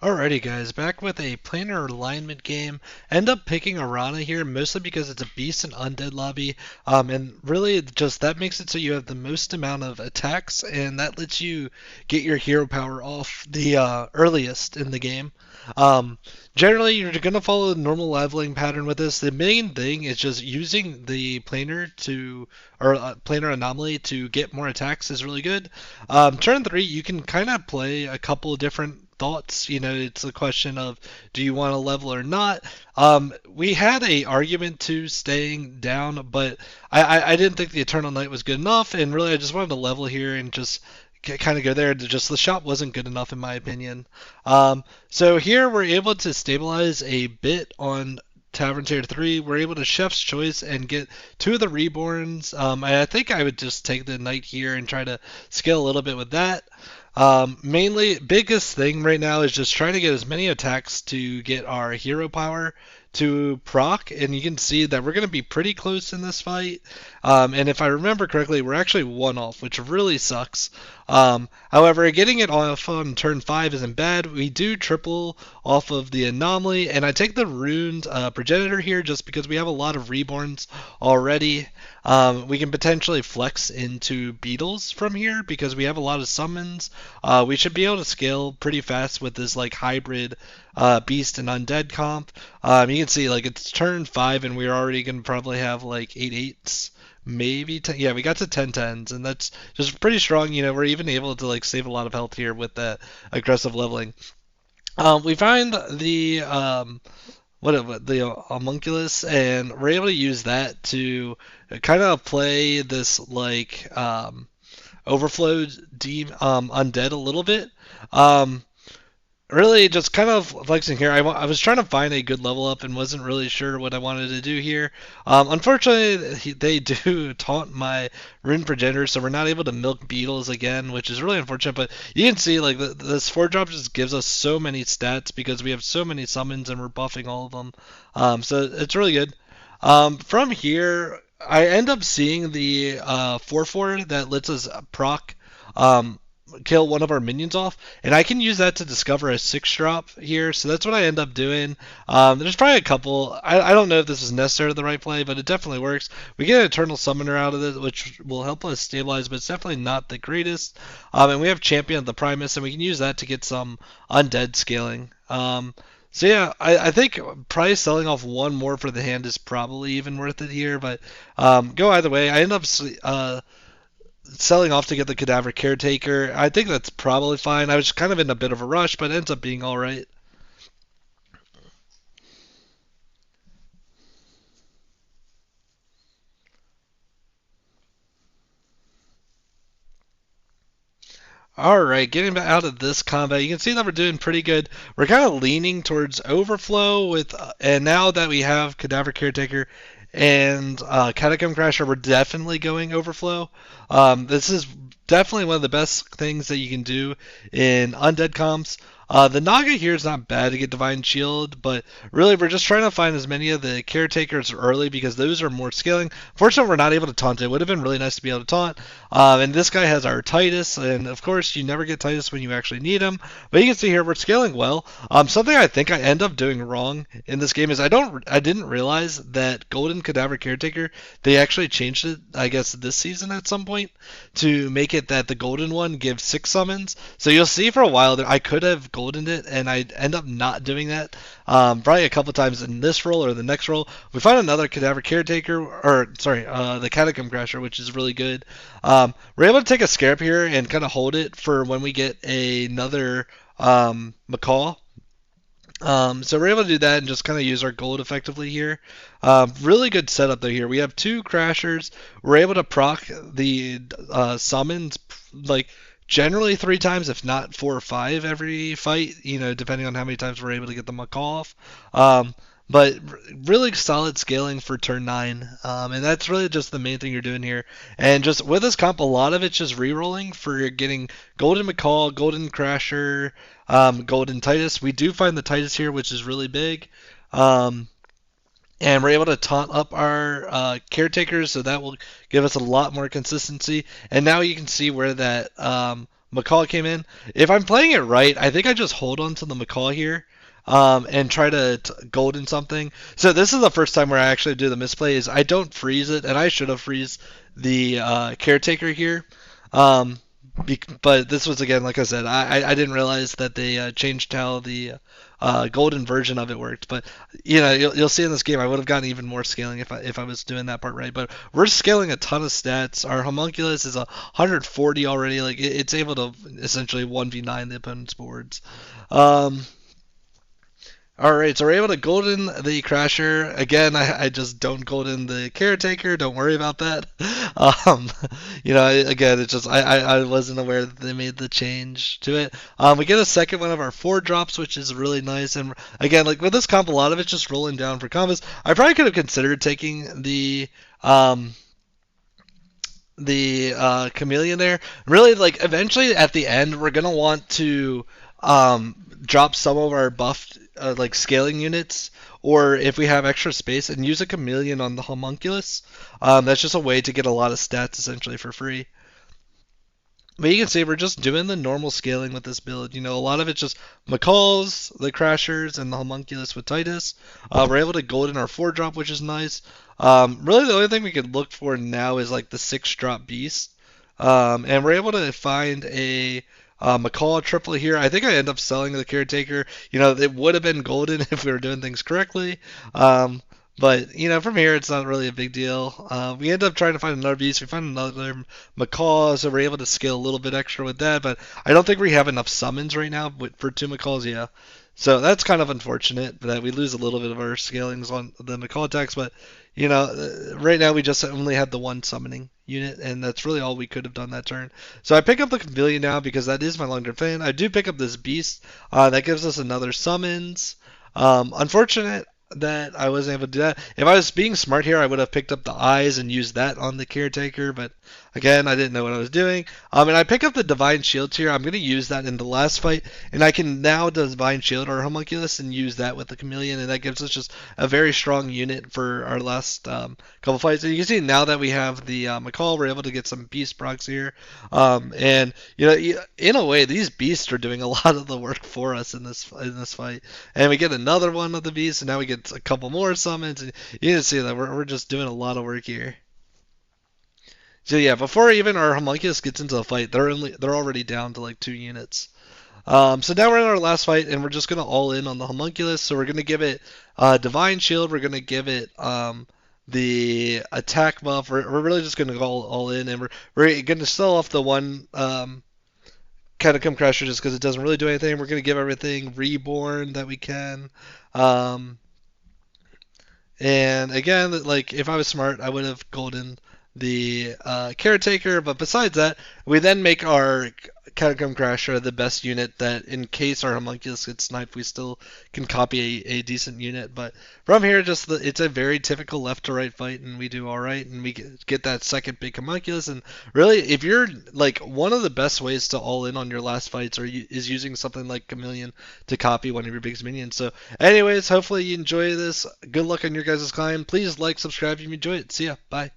Alrighty guys, back with a planar alignment game. End up picking Arana here, mostly because it's a beast and undead lobby, and really just that makes it so you have the most amount of attacks, and that lets you get your hero power off the earliest in the game. Um, Generally, you're going to follow the normal leveling pattern with this. The main thing is just using the planar anomaly to get more attacks is really good. Turn 3, you can kind of play a couple of different thoughts. It's a question of do you want to level or not. We had a argument to staying down, but I didn't think the Eternal Night was good enough, and really I just wanted to level here and just kind of go there. Just the shot wasn't good enough in my opinion. So here we're able to stabilize a bit on Tavern Tier 3. We're able to Chef's Choice and get two of the Reborns. I think I would just take the Knight here and try to scale a little bit with that. Mainly, biggest thing right now is just trying to get as many attacks to get our hero power to proc, and you can see that we're going to be pretty close in this fight. And if I remember correctly, we're actually one off, which really sucks. However, getting it off on turn 5 isn't bad. We do triple off of the anomaly, and I take the ruined progenitor here just because we have a lot of reborns already. We can potentially flex into beetles from here because we have a lot of summons. We should be able to scale pretty fast with this like hybrid beast and undead comp. You can see like it's turn 5 and we're already gonna probably have like 8/8s, maybe 10. Yeah, we got to 10/10s, and that's just pretty strong. We're even able to like save a lot of health here with that aggressive leveling. We find the homunculus, and we're able to use that to kind of play this like overflow undead a little bit. Really just kind of flexing here. I was trying to find a good level up and wasn't really sure what I wanted to do here. Unfortunately, they do taunt my rune progenitor, so we're not able to milk beetles again, which is really unfortunate. But you can see like this 4-drop just gives us so many stats because we have so many summons and we're buffing all of them. So it's really good. From here, I end up seeing the 4/4 that lets us proc. Kill one of our minions off, and I can use that to discover a 6-drop here, so that's what I end up doing. There's probably a couple. I don't know if this is necessarily the right play, but it definitely works. We get an Eternal Summoner out of this, which will help us stabilize, but it's definitely not the greatest. And we have Champion of the Primus, and we can use that to get some undead scaling. So yeah, I think probably selling off one more for the hand is probably even worth it here, but go either way. I end up selling off to get the Cadaver Caretaker. I think that's probably fine. I was kind of in a bit of a rush, but it ends up being alright. Alright, getting out of this combat, you can see that we're doing pretty good. We're kind of leaning towards Overflow and now that we have Cadaver Caretaker and Catacomb Crasher, we're definitely going Overflow. This is definitely one of the best things that you can do in undead comps. The Naga here is not bad to get Divine Shield, but really we're just trying to find as many of the Caretakers early because those are more scaling. Fortunately, we're not able to taunt. It would have been really nice to be able to taunt. And this guy has our Titus, and of course you never get Titus when you actually need him. But you can see here we're scaling well. Something I think I end up doing wrong in this game is I didn't realize that Golden Cadaver Caretaker, they actually changed it, I guess, this season at some point to make it that the golden one gives 6 summons. So you'll see for a while that I could have goldened it, and I end up not doing that. Probably a couple times in this roll or the next roll. We find another Cadaver Caretaker, or sorry, the Catacomb Crasher, which is really good. We're able to take a Scarab here and kind of hold it for when we get another Macaw. So we're able to do that and just kind of use our gold effectively here. Really good setup though here. We have 2 Crashers. We're able to proc the summons like generally 3 times, if not 4 or 5 every fight, depending on how many times we're able to get the Macaw off. But really solid scaling for turn 9, and that's really just the main thing you're doing here. And just with this comp, a lot of it's just re-rolling for getting Golden Macaw, Golden Crasher, Golden Titus. We do find the Titus here, which is really big. And we're able to taunt up our caretakers, so that will give us a lot more consistency. And now you can see where that Macaw came in. If I'm playing it right, I think I just hold on to the Macaw here, and try to golden something. So this is the first time where I actually do the misplay. Is I don't freeze it, and I should have freeze the caretaker here. Um, but this was again, like I said, I didn't realize that they changed how the golden version of it worked. But you'll see in this game, I would have gotten even more scaling if I was doing that part right. But we're scaling a ton of stats. Our homunculus is 140 already. Like it's able to essentially 1v9 the opponent's boards. Um, all right, so we're able to golden the Crasher. Again, I just don't golden the Caretaker. Don't worry about that. Um, again, it's just I wasn't aware that they made the change to it. We get a second one of our 4 drops, which is really nice. And again, like with this comp, a lot of it's just rolling down for combos. I probably could have considered taking the chameleon there. Really, like eventually at the end, we're gonna want to drop some of our buffed like scaling units, or if we have extra space, and use a chameleon on the homunculus. That's just a way to get a lot of stats essentially for free. But you can see we're just doing the normal scaling with this build. A lot of it's just Macaws, the Crashers, and the Homunculus with Titus. We're able to golden our 4-drop, which is nice. Really, the only thing we could look for now is like the 6-drop Beast. And we're able to find a Macaw triple here. I think I end up selling the Caretaker. It would have been golden if we were doing things correctly. But from here, it's not really a big deal. We end up trying to find another beast. We find another macaw, so we're able to scale a little bit extra with that. But I don't think we have enough summons right now for 2 macaws. Yeah, so that's kind of unfortunate that we lose a little bit of our scalings on the macaw attacks. But right now we just only had the 1 summoning unit, and that's really all we could have done that turn. So I pick up the chameleon now because that is my long-term fan. I do pick up this beast. That gives us another summons. Unfortunate that I wasn't able to do that. If I was being smart here, I would have picked up the eyes and used that on the Caretaker, but again, I didn't know what I was doing. And I pick up the Divine Shield here. I'm going to use that in the last fight, and I can now Divine Shield our Homunculus and use that with the Chameleon, and that gives us just a very strong unit for our last couple fights. And you can see now that we have the Macaw, we're able to get some Beast procs here. And in a way, these Beasts are doing a lot of the work for us in this fight. And we get another one of the Beasts, and now we get a couple more summons, and you can see that we're just doing a lot of work here. So yeah, before even our homunculus gets into the fight, they're already down to like 2 units. So now we're in our last fight, and we're just gonna all in on the homunculus. So we're gonna give it Divine Shield. We're gonna give it the attack buff. We're really just gonna go all in, and we're gonna sell off the one Catacomb Crasher just because it doesn't really do anything. We're gonna give everything Reborn that we can. And again, like if I was smart, I would have golden the Caretaker. But besides that, we then make our Catacomb Crasher the best unit that in case our homunculus gets sniped, we still can copy a decent unit. But from here, it's a very typical left to right fight, and we do all right, and we get that second big homunculus. And really, if you're like one of the best ways to all in on your last fights is using something like Chameleon to copy one of your biggest minions. So anyways, hopefully you enjoy this. Good luck on your guys' climb. Please like, subscribe if you enjoy it. See ya. Bye.